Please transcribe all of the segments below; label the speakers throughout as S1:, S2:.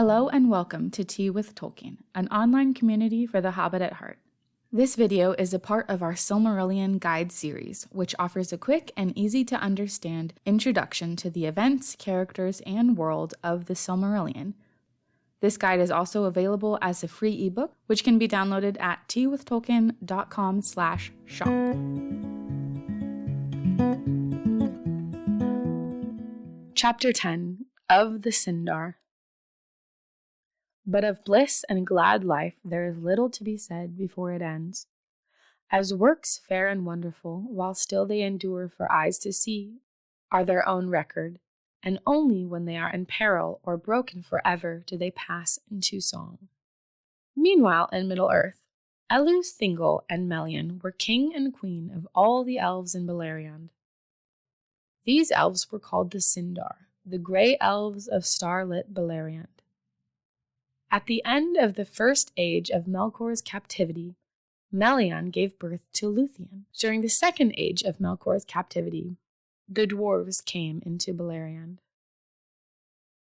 S1: Hello and welcome to Tea with Tolkien, an online community for the Hobbit at heart. This video is a part of our Silmarillion guide series, which offers a quick and easy to understand introduction to the events, characters, and world of the Silmarillion. This guide is also available as a free ebook, which can be downloaded at teawithtolkien.com/shop. Chapter 10 of the Sindar. But of bliss and glad life there is little to be said before it ends. As works fair and wonderful, while still they endure for eyes to see, are their own record, and only when they are in peril or broken forever do they pass into song. Meanwhile, in Middle-earth, Elu Thingol and Melian were king and queen of all the elves in Beleriand. These elves were called the Sindar, the Grey-elves of starlit Beleriand. At the end of the first age of Melkor's captivity, Melian gave birth to Lúthien. During the second age of Melkor's captivity, the Dwarves came into Beleriand.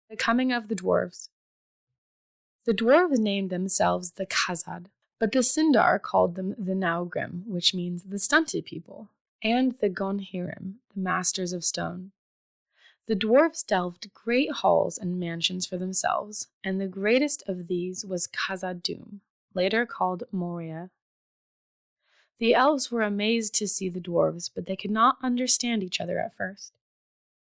S1: The coming of the Dwarves. The Dwarves named themselves the Khazad, but the Sindar called them the Naugrim, which means the stunted people, and the Gonnhirrim, the masters of stone. The dwarves delved great halls and mansions for themselves, and the greatest of these was Khazad-dûm, later called Moria. The elves were amazed to see the dwarves, but they could not understand each other at first.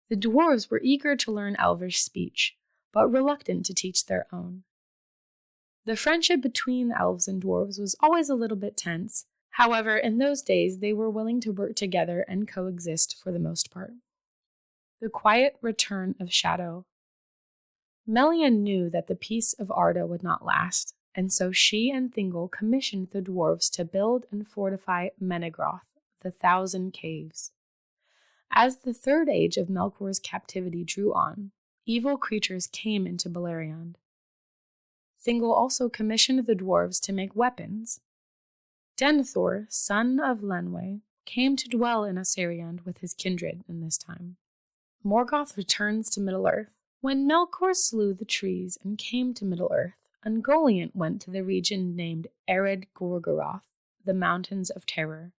S1: The dwarves were eager to learn elvish speech, but reluctant to teach their own. The friendship between the elves and dwarves was always a little bit tense. However, in those days they were willing to work together and coexist for the most part. The quiet return of shadow. Melian knew that the peace of Arda would not last, and so she and Thingol commissioned the dwarves to build and fortify Menegroth, the 1,000 caves. As the third age of Melkor's captivity drew on, evil creatures came into Beleriand. Thingol also commissioned the dwarves to make weapons. Denethor, son of Lenwë, came to dwell in Osiriand with his kindred in this time. Morgoth returns to Middle-earth. When Melkor slew the trees and came to Middle-earth, Ungoliant went to the region named Ered Gorgoroth, the Mountains of Terror.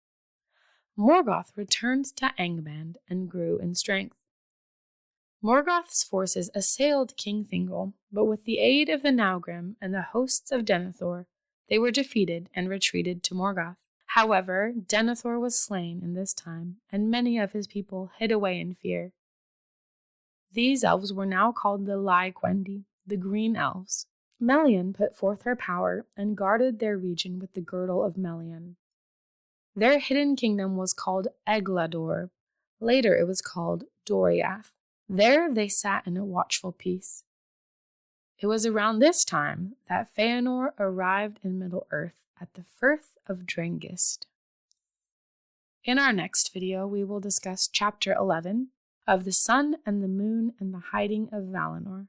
S1: Morgoth returned to Angband and grew in strength. Morgoth's forces assailed King Thingol, but with the aid of the Naugrim and the hosts of Denethor, they were defeated and retreated to Morgoth. However, Denethor was slain in this time, and many of his people hid away in fear. These elves were now called the Lai-Quendi, the Green Elves. Melian put forth her power and guarded their region with the girdle of Melian. Their hidden kingdom was called Eglador. Later it was called Doriath. There they sat in a watchful peace. It was around this time that Feanor arrived in Middle-earth at the Firth of Drangist. In our next video, we will discuss Chapter 11, of the Sun and the Moon and the Hiding of Valinor.